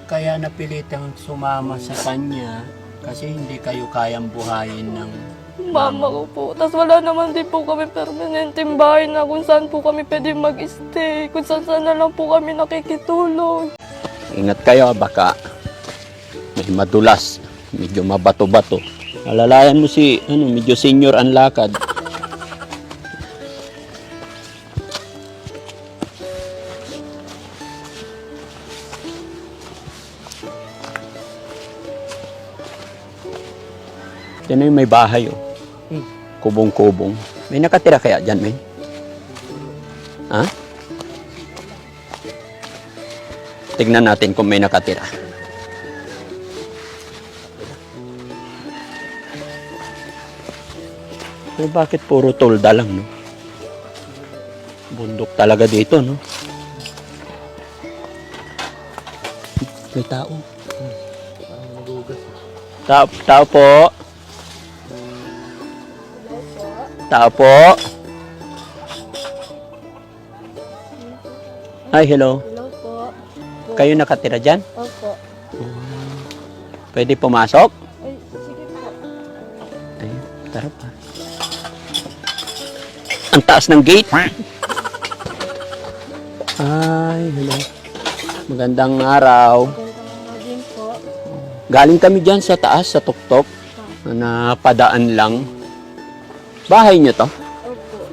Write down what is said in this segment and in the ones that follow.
Kaya napilitang sumama sa kanya kasi hindi kayo kayang buhayin ng Mama ko po. Tapos wala naman din po kami permanenteng bahay na kung saan po kami pwede mag-stay. Kung saan na lang po kami nakikitulong. Ingat kayo, baka may madulas, medyo mabato-bato. Alalayan mo si, medyo senior ang lakad. Yan yung may bahay, oh. Kubong-kubong. May nakatira kaya dyan, men? Ha? Tignan natin kung may nakatira. Pero bakit puro tolda lang, no? Bundok talaga dito, no? May tao. Tao po. Tao po. Ay, hello. Hello po. Kayo nakatira dyan? Opo. Pwede pumasok? Ay, sige po. Ay, tara pa. Ang taas ng gate. Ay, hello. Magandang araw. Ganda din po. Galing kami dyan sa taas, sa tuktok. Na padaan lang. Bahay niyo to? Opo.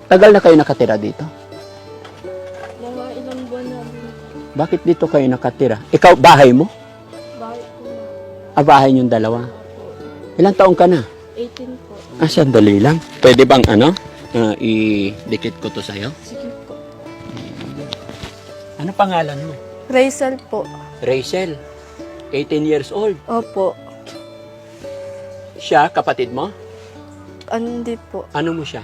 Tagal na kayo nakatira dito? Mga ilang buwan na din. Bakit dito kayo nakatira? Ikaw, bahay mo? Bahay po na. Bahay niyong dalawa. Ilang taong ka na? 18 po. Sandali lang. Pwede bang i-dikit ko to sa'yo? Sige po. Ano pangalan mo? Rachel po. Rachel. 18 years old. Opo. Siya, kapatid mo? Hindi po. Ano mo siya?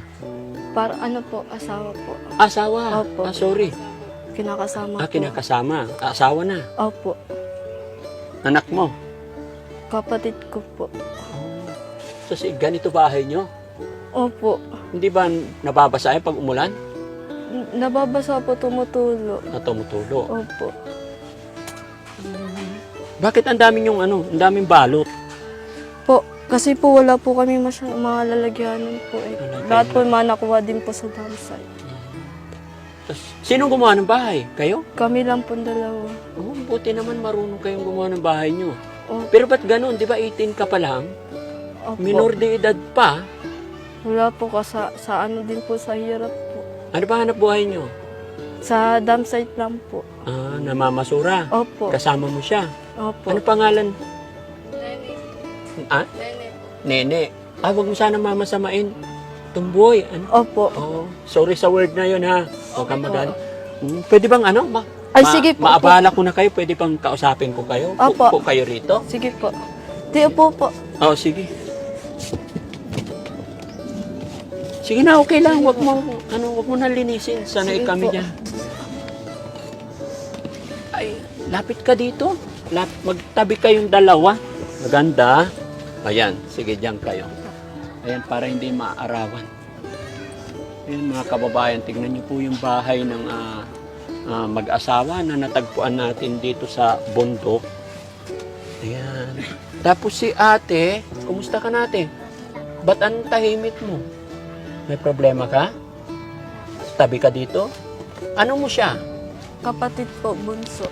Para ano po, asawa po. Asawa. Opo. Sorry. Kinakasama po. Kinakasama. Asawa na. Opo. Anak mo. Kapatid ko po. So, ganito bahay nyo? Opo. Hindi ba nababasa pag umulan? Nababasa po, tumutulo. Na tumutulo. Opo. Bakit ang daming yung ang daming balot? Po, kasi po wala po kami mga lalagyanan po eh. Lalagyanan. Lahat po mga nakuha din po sa dam site. Tapos, sinong gumawa ng bahay? Kayo? Kami lang po dalawa. Oh, buti naman marunong kayong gumawa ng bahay nyo. Opo. Pero ba't ganun? Di ba 18 ka pa lang? Opo. Minor de edad pa? Wala po sa ano din po sa hirap po. Ano ba hanap buhay nyo? Sa dam site lang po. Namamasura. Opo. Kasama mo siya. Opo. Ano pangalan? Nene. Nene po. Nene. Wag mo sana mamasamain. Tumboy. Opo. Oh, sorry sa word na yun, ha? Huwag kang magalit. Pwede bang Ay, sige po. Maabala ko na kayo. Pwede bang kausapin ko kayo? Opo. Po kayo rito? Sige po. Di po po. Oh, sige. Sige na, okay lang. Wag mo na linisin. Sanay Sige kami po. diyan. Ay, lapit ka dito. Magtabi kayong dalawa. Maganda. Ayan, sige diyan kayo. Ayan, para hindi maaarawan. Ayan, mga kababayan, tingnan niyo po yung bahay ng mag-asawa na natagpuan natin dito sa bundok. Ayan. Tapos si ate, kumusta ka natin? Ba't ang tahimik mo? May problema ka? Tabi ka dito? Ano mo siya? Kapatid po, bunso.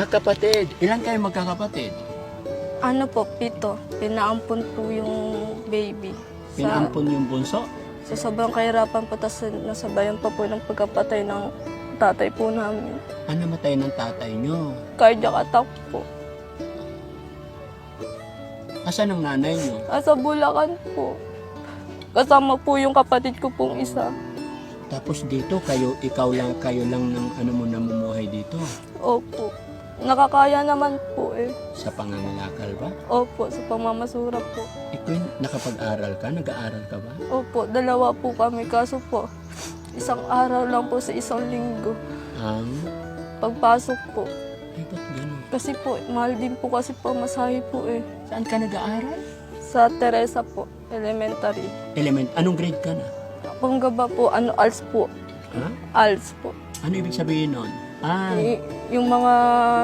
Kapatid. Ilan kayo magkakapatid? Ano po, 7. Pinaampon po yung baby. Pinampon yung bunso? Sa sobrang kahirapan po, tapos nasabayan pa po ng pagkapatay ng tatay po namin. Namatay ng tatay nyo. Cardiac attack po. Asan ang nanay nyo? Nasa Bulacan po. Kasama po yung kapatid ko pong isa. Tapos dito, kayo lang ng namumuhay dito. Opo. Nakakaya naman po eh. Sa pangangalakal ba? Opo, sa pamamasura po. Ikaw, nakapag-aral ka? Nag-aaral ka ba? Opo, 2 po kami. Kaso po, isang araw lang po sa isang linggo. Pagpasok po. Ay, ba't ganun? Kasi po, mahal din po kasi pamasahe po eh. Saan ka nag-aaral? Sa Teresa po, elementary. Anong grade ka na? Panggaba po, ALS po. Ha? ALS po. Ano ibig sabihin nun? Ah, Yung mga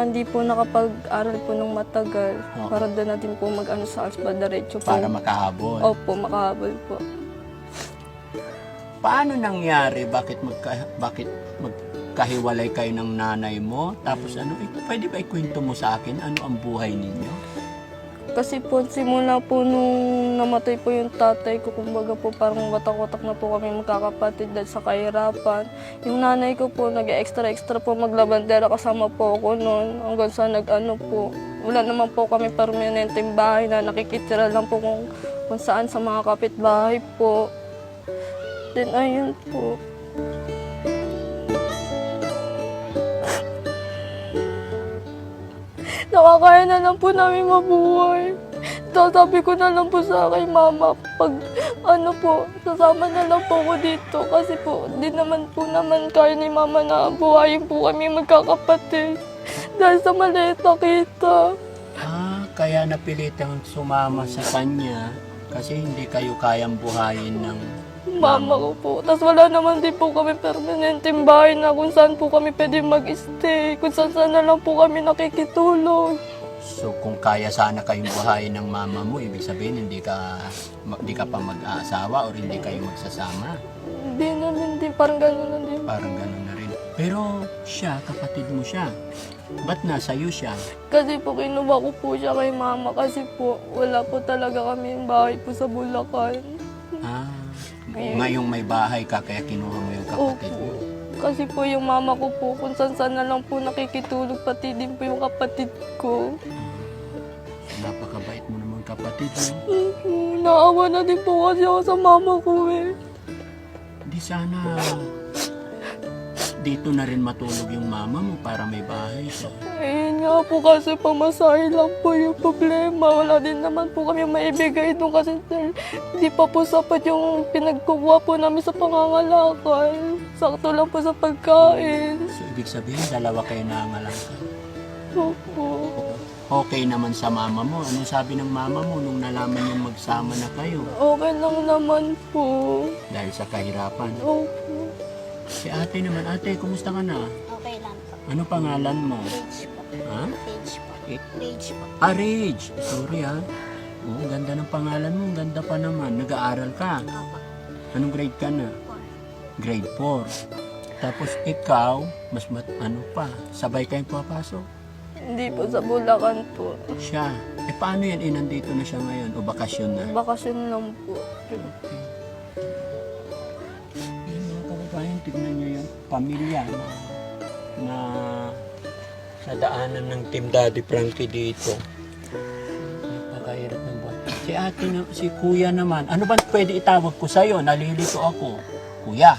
hindi po nakapag-aral po ng matagal, Oo. para doon natin po mag-ano sa algebra diretso po. para makahabol. Opo, makahabol po. Paano nangyari? Bakit magkahiwalay kayo ng nanay mo? Tapos ano, pwede ba ikwento mo sa akin ano ang buhay ninyo? Kasi po, simula po nung namatay po yung tatay ko, kumbaga po parang watak-watak na po kami magkakapatid dahil sa kahirapan. Yung nanay ko po, nag-extra po maglabandera kasama po ako noon. Hanggang sa nag-ano po, wala naman po kami permanenteng bahay na nakikitira lang po kung saan sa mga kapitbahay po. Then ayun po. Nakakaya na lang po namin mabuhay. Sabi ko na lang po sa kay mama, pag ano po, sasama na lang po ako dito. Kasi po, di naman kaya ni mama na buhayin po kami magkakapatid. Dahil sa maliit na kita. Kaya napilitang sumama sa kanya kasi hindi kayo kayang buhayin ng Mama ko po. Tapos wala naman din po kami permanenteng bahay na kung saan po kami pwede mag-stay. Kung saan na lang po kami nakikitulog. So kung kaya sana kayong buhayin ng mama mo, ibig sabihin hindi ka pa mag-aasawa o hindi kayo magsasama. Hindi na din, parang gano'n na din. Parang gano'n na rin. Pero siya, kapatid mo siya. Ba't nasa iyo siya? Kasi po kinuha ko po siya kay mama kasi po wala po talaga kami yung bahay po sa Bulacan. Ngayong may bahay ka kaya kinuha mo yung kapatid mo. Kasi po yung mama ko po kung saan na lang po nakikitulog, pati din po yung kapatid ko. Napakabait mo naman kapatid mo. Naawa na din po kasi ako sa mama ko eh. Di sana dito na rin matulog yung mama mo para may bahay siya. Ayun nga po kasi pamasahe lang po yung problema. Wala din naman po kami maibigay doon kasi hindi pa po sapat yung pinagkukuha po namin sa pangangalakal. Sakto lang po sa pagkain. So ibig sabihin, dalawa kayo nangangalangka. Opo. Okay naman sa mama mo. Anong sabi ng mama mo nung nalaman yung magsama na kayo? Okay lang naman po. Dahil sa kahirapan. Opo. Si ate naman. Ate, kumusta ka na? Okay lang po. Ano pangalan mo? Rage po. Ha? Rage po. Rage po. Rage. Sorry ha. Oo, ganda ng pangalan mo. Ang ganda pa naman. Nag-aaral ka. Opo. Anong grade ka na? 4. Grade 4. Tapos ikaw, ano pa, sabay kayong papasok. Hindi po sa Bulacan po. Siya. Paano yan? Nandito na siya ngayon o bakasyon na? Bakasyon lang po. Yan mga kababayan, tignan nyo yung pamilya na sa daanan ng Team Daddy Frankie dito. Napakahirap ng buhay. Si ate, si kuya naman, ano ba pwede itawag ko sa'yo? Nalilito ako. Kuya.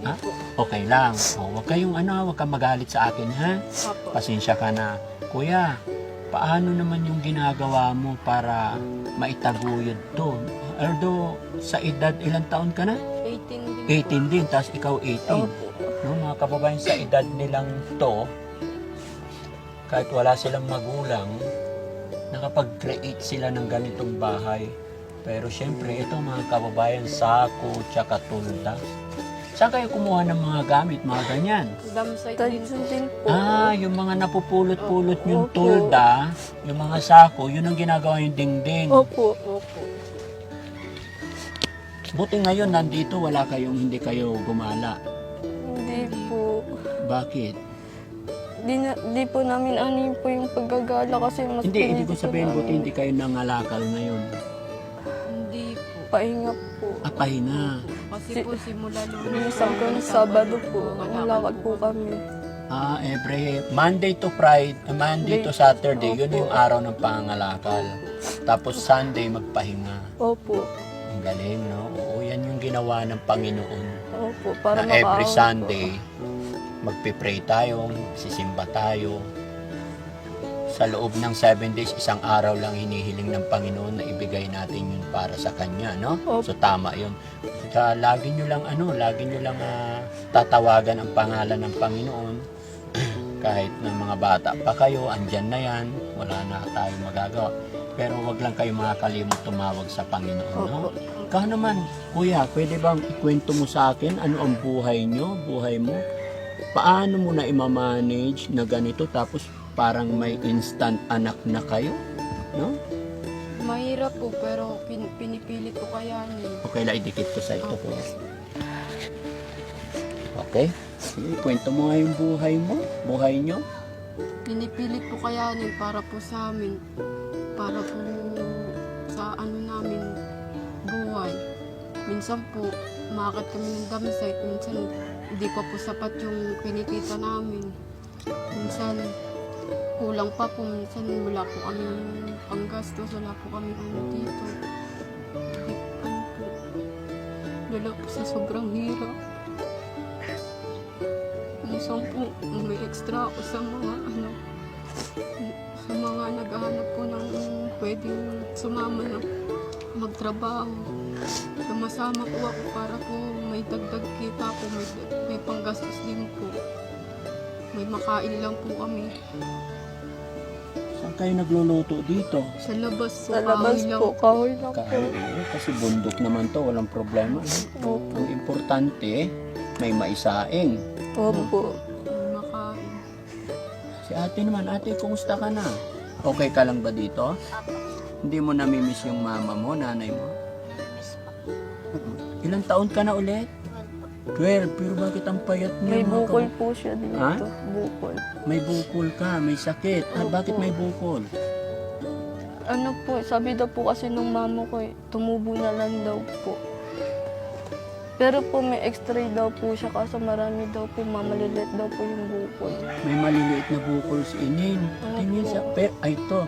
Ha? Okay lang. Huwag kang magalit sa akin, ha? Opo. Pasensya ka na. Kuya, paano naman yung ginagawa mo para maitaguyod to? Although, sa edad, ilang taon ka na? 18 din. 18 din, tapos ikaw 18. Opo. No, mga kababayan, sa edad nilang to, kahit wala silang magulang, nakapag-create sila ng ganitong bahay. Pero syempre, ito mga kababayan, sako, tsaka tulda. Saan kayo kumuha ng mga gamit, mga ganyan? Tansin din po. Yung mga napupulot-pulot yung Opo. tulda, yung mga sako, yun ang ginagawa yung dingding. Opo. Opo. Buti ngayon, nandito, hindi kayo gumala. Hindi po. Bakit? Di po namin ano po yung paggagala kasi mas Hindi ko pinili sabihin, namin. buti hindi kayo nangalakal ngayon. Hindi po. Pahinga po. Pahinga. Kasi po simula Lunes hanggang Sabado po. Malakad po kami. Every Monday to Friday, Monday to Saturday, yun yung araw ng pangangalakal. Tapos Sunday, magpahinga. Opo. Ang galing, no? Oo, yan yung ginawa ng Panginoon. Opo. Para Na every makaahon Sunday, magpipray tayo, sisimba tayo. Sa loob ng 7 days, isang araw lang hinihiling ng Panginoon na ibigay natin yun para sa Kanya, no? Opo. So tama yun. Kaya lagi nyo lang tatawagan ang pangalan ng Panginoon. Kahit na mga bata pa kayo, andyan na yan, wala na tayong magagawa. Pero wag lang kayo makakalimot tumawag sa Panginoon, no? Opo. Ikaw naman, kuya, pwede bang ikwento mo sa akin ano ang buhay nyo, buhay mo? paano mo na i-manage na ganito tapos parang may instant anak na kayo? No? Mahirap po, pero pinipilit ko kayanin. Okay lang, idikit ko sa ito po. Okay? Sige, kwento mo nga yung buhay mo. Buhay nyo. Pinipilit ko kayanin para po sa amin. Para po sa ano namin, buhay. Minsan po, umakit kami ng damsite. Minsan, hindi pa po sapat yung kinikita namin. Minsan, kulang pa po. Minsan, wala po kami panggastos. Wala po kami ano dito. Ano po, lala po sa sobrang hirap. Minsan po, may extra ako sa mga ano, sa mga naghahanap po ng pwedeng sumama na magtrabaho. Sumasama po ako para po may dagdag kita po, may panggastos din po. May makain lang po kami. Saan kayo nagluluto dito? Sa labas po, Sa labas kahoy lang po, kahoy lang po. Kahit kasi bundok naman to, walang problema. Opo. Ang importante, may maisaing. Opo. may makain. Si ate naman, ate, kumusta ka na? Okay ka lang ba dito? Hindi mo namimiss yung mama mo, nanay mo? Ilang taon ka na ulit? 12. Pero bakit ang payat niya? May mga bukol po siya dito. Ha? Bukol. May bukol ka, may sakit. Ah, bakit may bukol? Ano po, sabi daw po kasi nung mama ko, tumubo na lang daw po. Pero po may x-ray daw po siya kasi marami daw po, mamalilit daw po yung bukol. May maliliit na bukol si Inin. Tingin sa...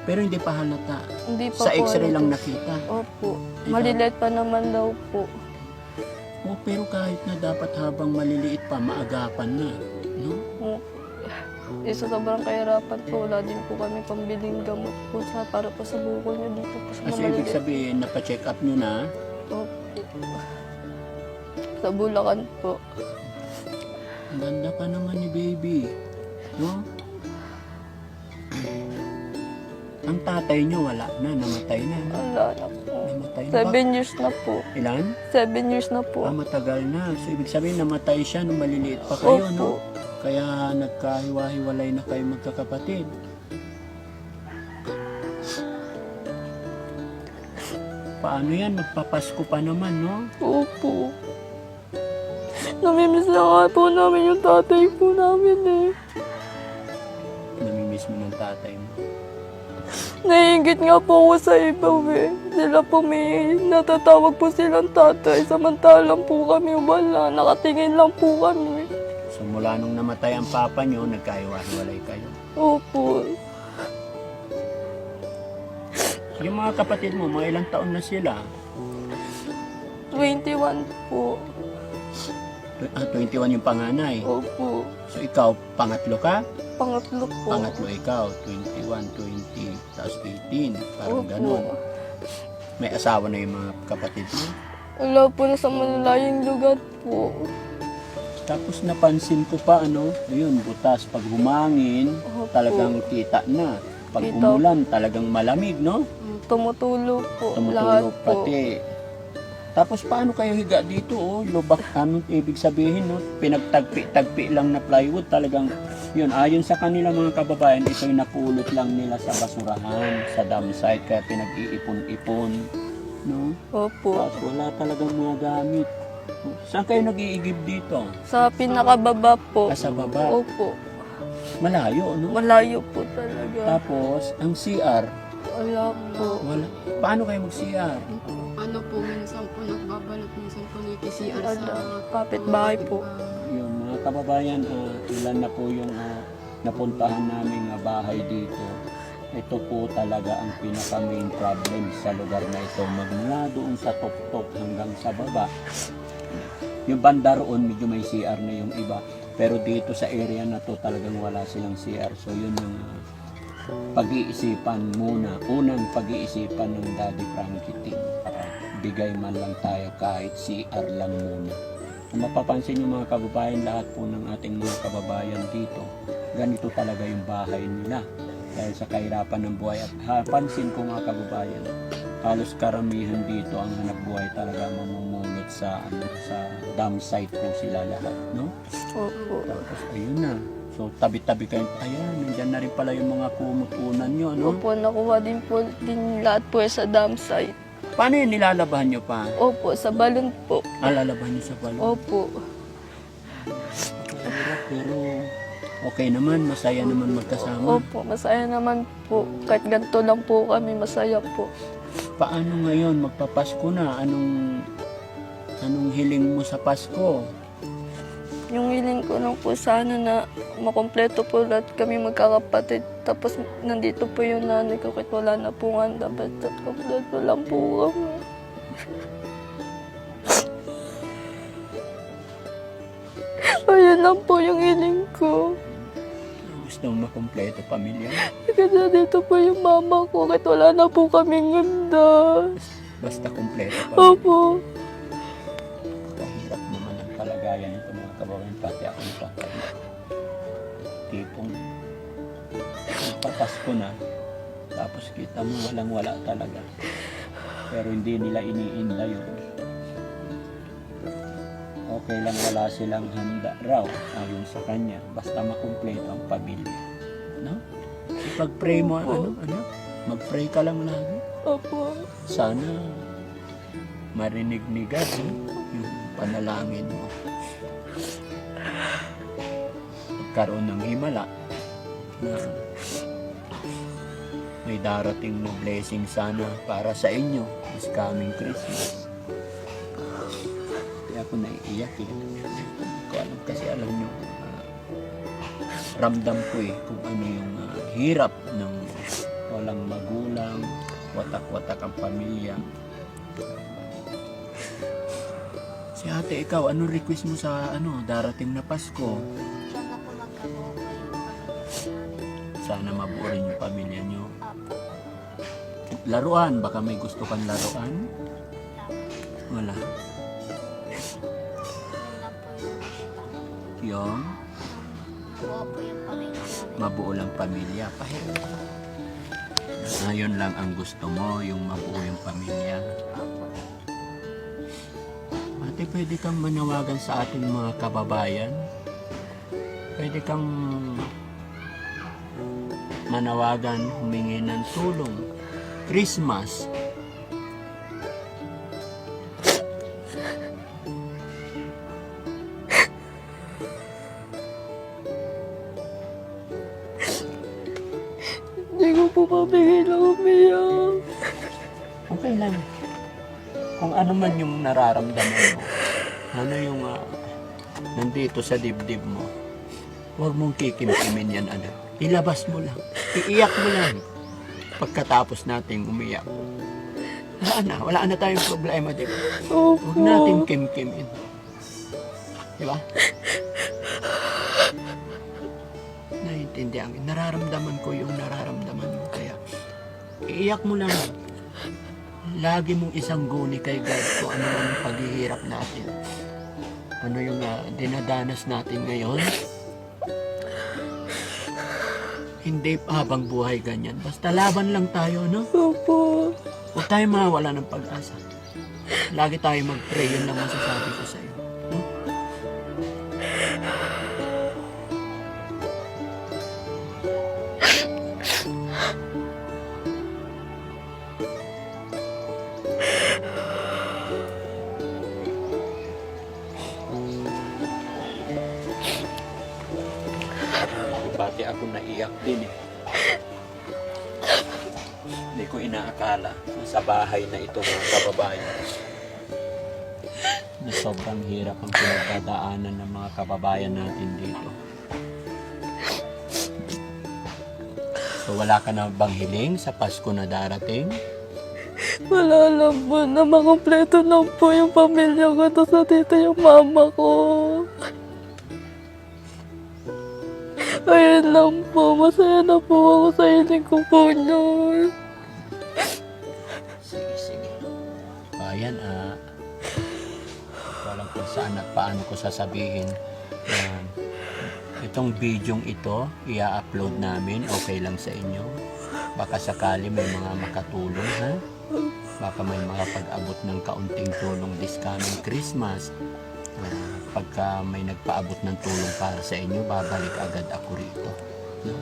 pero hindi pa halata. Hindi pa Sa po x-ray ano lang to. nakita. Opo. Malilit pa naman daw po. Oh, pero kahit na dapat habang maliliit pa, maagapan na. No? Opo. Isa sobrang kahirapan po, wala din po kami pambiling gamot po para po sa bukol niya dito po sa Kasi ibig malilit. sabihin, napacheck up nyo na. Opo. Sa Bulacan po. Ang ganda ka naman ni baby. No? Ang tatay nyo wala na, namatay na. No? Wala na po. Namatay na. 7 years na po. Ilan? 7 years na po. Matagal na. So, ibig sabihin, namatay siya nung maliliit pa kayo, Opo. no? Kaya nagkahiwa-hiwalay na kayo magkakapatid. Paano yan? Magpapasko pa naman, no? Opo. Namimiss na nga po namin yung tatay po namin eh. Namimiss mo ng tatay mo. Naiingit nga po ako sa iba eh. Sila po may natatawag po silang tatay. Samantalang po kami wala. Nakatingin lang po kami. So, mula nung namatay ang papa nyo, nagkahiwa-hiwalay kayo. Opo. Yung mga kapatid mo, mga ilang taon na sila? 21 po. 21 yung panganay. Opo. So, ikaw, pangatlo ka? Pangatlo po. Pangatlo ikaw, 21, 20, tapos 18. Parang Opo. ganun. May asawa na yung mga kapatid mo. Wala po na sa malalayang lugar po. Tapos napansin ko pa, ayun, butas. Pag humangin, Opo. talagang kita na. Pag Kita. umulan, talagang malamig, no? Tumutulo po. Tumutulog Lahat po. pati. Tapos paano kayo higa dito, oh? Lubak, anong ibig sabihin, no? Pinagtagpi-tagpi lang na plywood, talagang, yun, ayon sa kanila mga kababayan, ito'y napulot lang nila sa basurahan, sa dam site, kaya pinag-iipon-ipon, no? Opo. Tapos wala talagang mga gamit. Saan kayo nag-iigib dito? Sa pinakababa po. Sa baba. Opo. Malayo, no? Malayo po talaga. Tapos, ang CR, Wala po. wala. Paano kayo mag-CR? Ano po, minsan po nagbabalot, minsan po nag-CR sa Kapitbahay po. Yung mga kababayan, ilan na po yung napuntahan namin bahay dito. Ito po talaga ang pinaka main problem sa lugar na ito. Magmula doon sa top hanggang sa baba. Yung banda roon, medyo may CR na yung iba. Pero dito sa area na to talagang wala silang CR. So yun yung pag-iisipan muna. Unang pag-iisipan ng Daddy Frankie Team. Bigay man lang tayo kahit CR lang muna. Kung mapapansin yung mga kababayan, lahat po ng ating mga kababayan dito, ganito talaga yung bahay nila. Dahil sa kahirapan ng buhay. At pansin ko mga kababayan, halos karamihan dito ang hanap buhay talaga mamumulot malapit sa dam site po sila lahat, no? Opo. Tapos ayun na. So tabi-tabi kayo. Ayan, nandiyan na rin pala yung mga kumutunan nyo, no? Opo, nakuha din po din lahat po sa dam site. Paano yun nilalabahan nyo pa? Opo, sa balon po. Lalabahan nyo sa balon? Opo. Mahirap, pero okay naman, masaya naman magkasama. Opo, masaya naman po. Kahit ganito lang po kami, masaya po. Paano ngayon, magpapasko na? Anong hiling mo sa Pasko? Yung hiling ko lang po sana na makompleto po lahat kami magkakapatid. Tapos nandito po yung nanay ko kahit wala na po handa. Basta kompleto lang po kami. Ayun lang po yung hiling ko. Gusto mo makompleto pamilya? Kasi dito po yung mama ko kahit wala na po kaming handa. Basta kompleto pamilya. Opo. Kahirap naman ang kalagayan nito mga kababayan, pati ako nagkakaroon. Tipong papasko na, tapos kita mo walang-wala talaga. Pero hindi nila iniinda yun. Okay lang wala silang handa raw, ayon sa kanya. Basta makumpleto ang pamilya. No? Ipag-pray mo, mag-pray ka lang lagi. Opo. Sana marinig ni God yung panalangin mo. Magkaroon ng himala na may darating na blessing sana para sa inyo this coming Christmas. Kaya ako naiiyak eh. Hindi ko alam kasi alam nyo, ramdam ko kung ano yung hirap ng walang magulang, watak-watak ang pamilya. Si ate, ikaw, anong request mo sa darating na Pasko? Sana po magkabuo po yung pamilya namin. Sana mabuo rin yung pamilya nyo. Laruan, baka may gusto kang laruan? Wala. Yung Mabuo po yung pamilya namin. mabuo lang pamilya. Yun lang ang gusto mo, yung mabuo yung pamilya. Ate, pwede kang manawagan sa ating mga kababayan? Pwede kang manawagan, humingi ng tulong. Christmas. Hindi ko po mabigay na umiyak. Okay lang. Kung ano man yung nararamdaman mo, ano yung nandito sa dibdib mo, huwag mong kikimkimin yan, ilabas mo lang. Iiyak mo lang. Pagkatapos nating umiyak, wala na tayong problema, di ba? Opo. Huwag nating kimkimin. Di ba? Naiintindihan. Nararamdaman ko yung nararamdaman mo. Kaya, iiyak mo lang. Lagi mong isang guni kay God kung ano ang paghihirap natin. Ano yung dinadanas natin ngayon. Hindi habang buhay ganyan. Basta laban lang tayo, no? Opo. Huwag tayo mawala ng pag-asa. Lagi tayo mag-pray. Yun lang masasabi ko sa'yo. No? Pati ako naiyak din eh. Hindi ko inaakala na sa bahay na ito mga kababayan na sobrang hirap ang pinagdadaanan ng mga kababayan natin dito. So wala ka na bang hiling sa Pasko na darating? Wala lang po na makompleto na po yung pamilya ko. Tapos nandito yung mama ko. Ayun lang po. Masaya na po ako sa hiling ko po niyon. Sige. Ayan walang kung saan at paano ko sasabihin. Itong bidyong ito, i-upload namin. Okay lang sa inyo. Baka sakali may mga makatulong, ha? baka may makapag-abot ng kaunting tulong this coming Christmas. Pagka may nagpaabot ng tulong para sa inyo, babalik agad ako rito. No?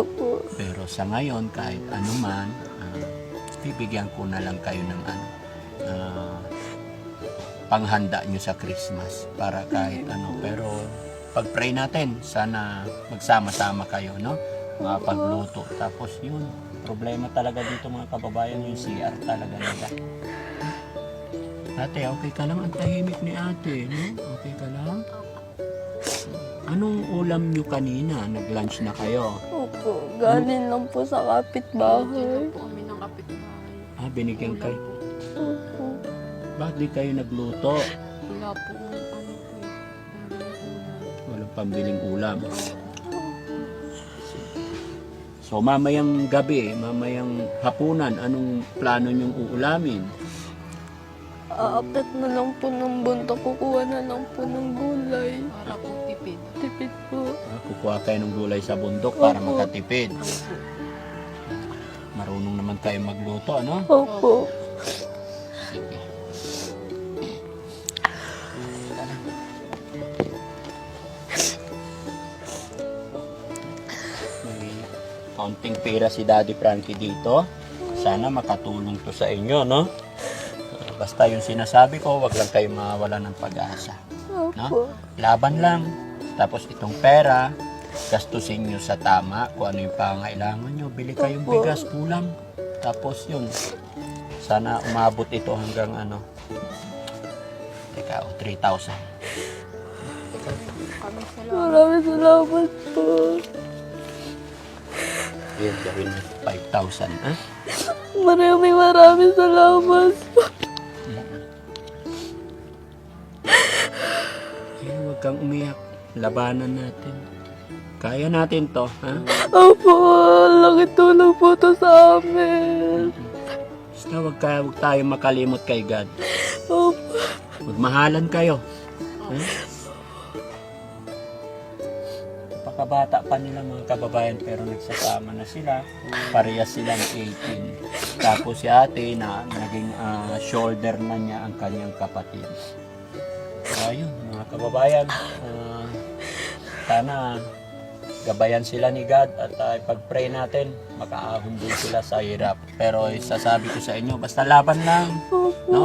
Opo. Pero sa ngayon, kahit anuman, bibigyan ko na lang kayo ng panghanda nyo sa Christmas para kahit ano. Pero pag-pray natin, sana magsama-sama kayo, no? Makapagluto. Tapos yun, problema talaga dito mga kababayan, yung CR talaga nila. Ate, okay ka lang? Ang tahimik ni ate, no? Okay ka lang? Anong ulam nyo kanina? Nag-lunch na kayo? Opo. Galing lang po sa kapitbahay. po kami ng kapitbahay. Binigyan kayo. Opo. Bakit di kayo nagluto? Wala po ano po eh. Walang pambiling ulam. So mamayang gabi, mamayang hapunan, anong plano nyong uulamin? Aapit na lang po ng bundok. Kukuha na lang po ng gulay. Para po tipid. Tipid po. Kukuha kayo ng gulay sa bundok para Opo. makatipid. Marunong naman kayo magluto, ano? Opo. Sige. May kaunting pera si Daddy Frankie dito. Sana makatulong to sa inyo, no? Basta yung sinasabi ko, wag lang kayo mawala ng pag-asa. Opo. Laban lang. Tapos itong pera, gastusin nyo sa tama kung ano yung pangailangan nyo. Bili kayong Opo. bigas, kulang. Tapos yun, sana umabot ito hanggang ano. Teka, 3,000. Kami sila. Maraming salamat po. Yun, gawin mo 5,000, ha? Maraming salamat po. Huwag kang umiyak. Labanan natin. Kaya natin to, ha? Opo, laki tulong po to sa amin. Basta huwag tayo makalimot kay God. Opo. Magmahalan kayo. Ha? Napakabata pa nila mga kababayan pero nagsasama na sila. Parehas silang 18. Tapos si ate na naging shoulder na niya ang kanyang kapatid. Ayun mga kababayan. Sana gabayan sila ni God at pag-pray natin, makaahon din sila sa hirap. Pero sasabi ko sa inyo, basta laban lang. No?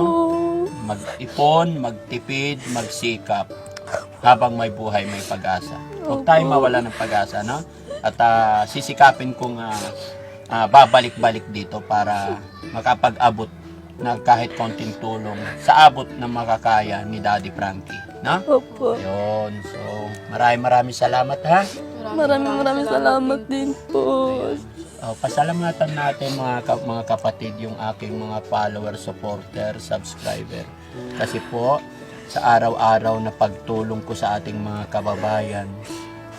Mag-ipon, magtipid, magsikap. Habang may buhay, may pag-asa. Huwag tayong mawala ng pag-asa, no? At sisikapin kong babalik-balik dito para makapag-abot na kahit konting tulong sa abot na makakaya ni Daddy Frankie, no? Opo. Yun. So, maraming salamat, ha? Maraming salamat din po. Pasalamatan natin mga kapatid yung aking mga follower, supporter, subscriber. Kasi po, sa araw-araw na pagtulong ko sa ating mga kababayan,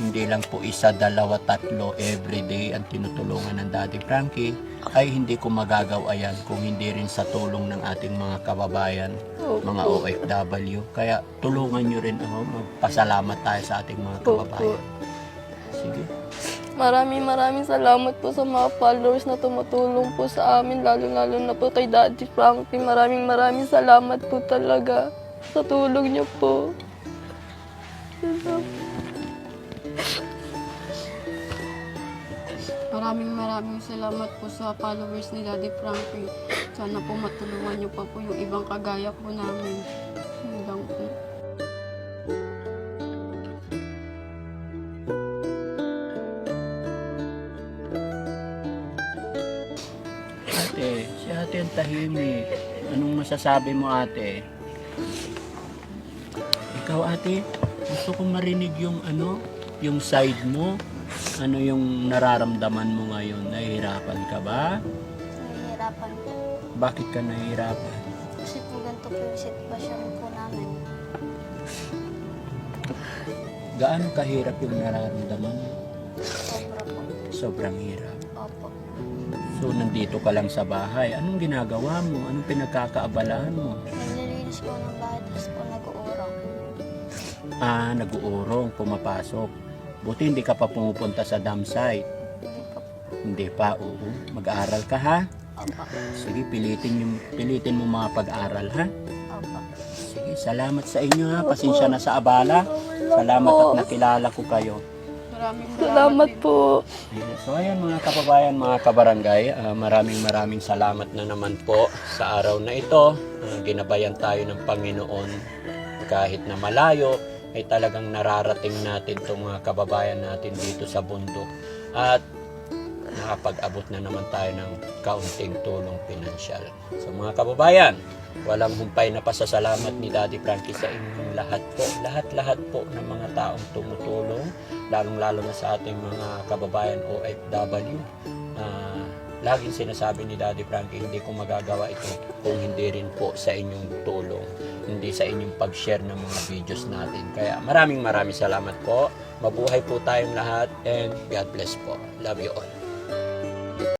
hindi lang po 1, 2, 3 everyday ang tinutulungan ng Daddy Frankie, ay hindi ko magagawa yan kung hindi rin sa tulong ng ating mga kababayan, mga OFW. Kaya tulungan nyo rin ako, magpasalamat tayo sa ating mga kababayan. Sige. Maraming salamat po sa mga followers na tumutulong po sa amin, lalo na po kay Daddy Frankie. Maraming salamat po talaga sa tulong niyo po. Maraming salamat po sa followers ni Daddy Frankie. Sana po matulungan niyo pa po yung ibang kagaya po namin. Hanggang po. Ate, si ate ang tahimik. Anong masasabi mo, ate? Ikaw, ate, gusto kong marinig yung yung side mo. Ano yung nararamdaman mo ngayon? Nahihirapan ka ba? Nahihirapan po. Bakit ka nahihirapan? Kasi po ganito po yung sitwasyon po namin. Gaano kahirap yung nararamdaman mo? Sobra po. Sobrang hirap. Opo. So, nandito ka lang sa bahay. Anong ginagawa mo? Anong pinagkakaabalahan mo? Naglilinis po ng bahay, tapos po nag-uurong. Nag-uurong, pumapasok. Buti hindi ka pa pumupunta sa dam site. Hindi po. Hindi pa, oo. Mag-aaral ka, ha? Opo. Sige, pilitin mo mga pag-aral, ha? Opo. Sige, salamat sa inyo, ha? Pasensya na sa abala. Salamat at nakilala ko kayo. Maraming Salamat din. po. Ayan. So ayan mga kababayan, mga kabarangay, maraming salamat na naman po sa araw na ito. Ginabayan tayo ng Panginoon kahit na malayo ay talagang nararating natin itong mga kababayan natin dito sa bundok at nakapag-abot na naman tayo ng kaunting tulong pinansyal. So mga kababayan, walang humpay na pasasalamat ni Daddy Frankie sa inyong lahat po. Lahat po ng mga taong tumutulong, lalong-lalo na sa ating mga kababayan OFW. Laging sinasabi ni Daddy Frankie, hindi ko magagawa ito kung hindi rin po sa inyong tulong, hindi sa inyong pag-share ng mga videos natin. Kaya maraming salamat po. Mabuhay po tayong lahat and God bless po. Love you all.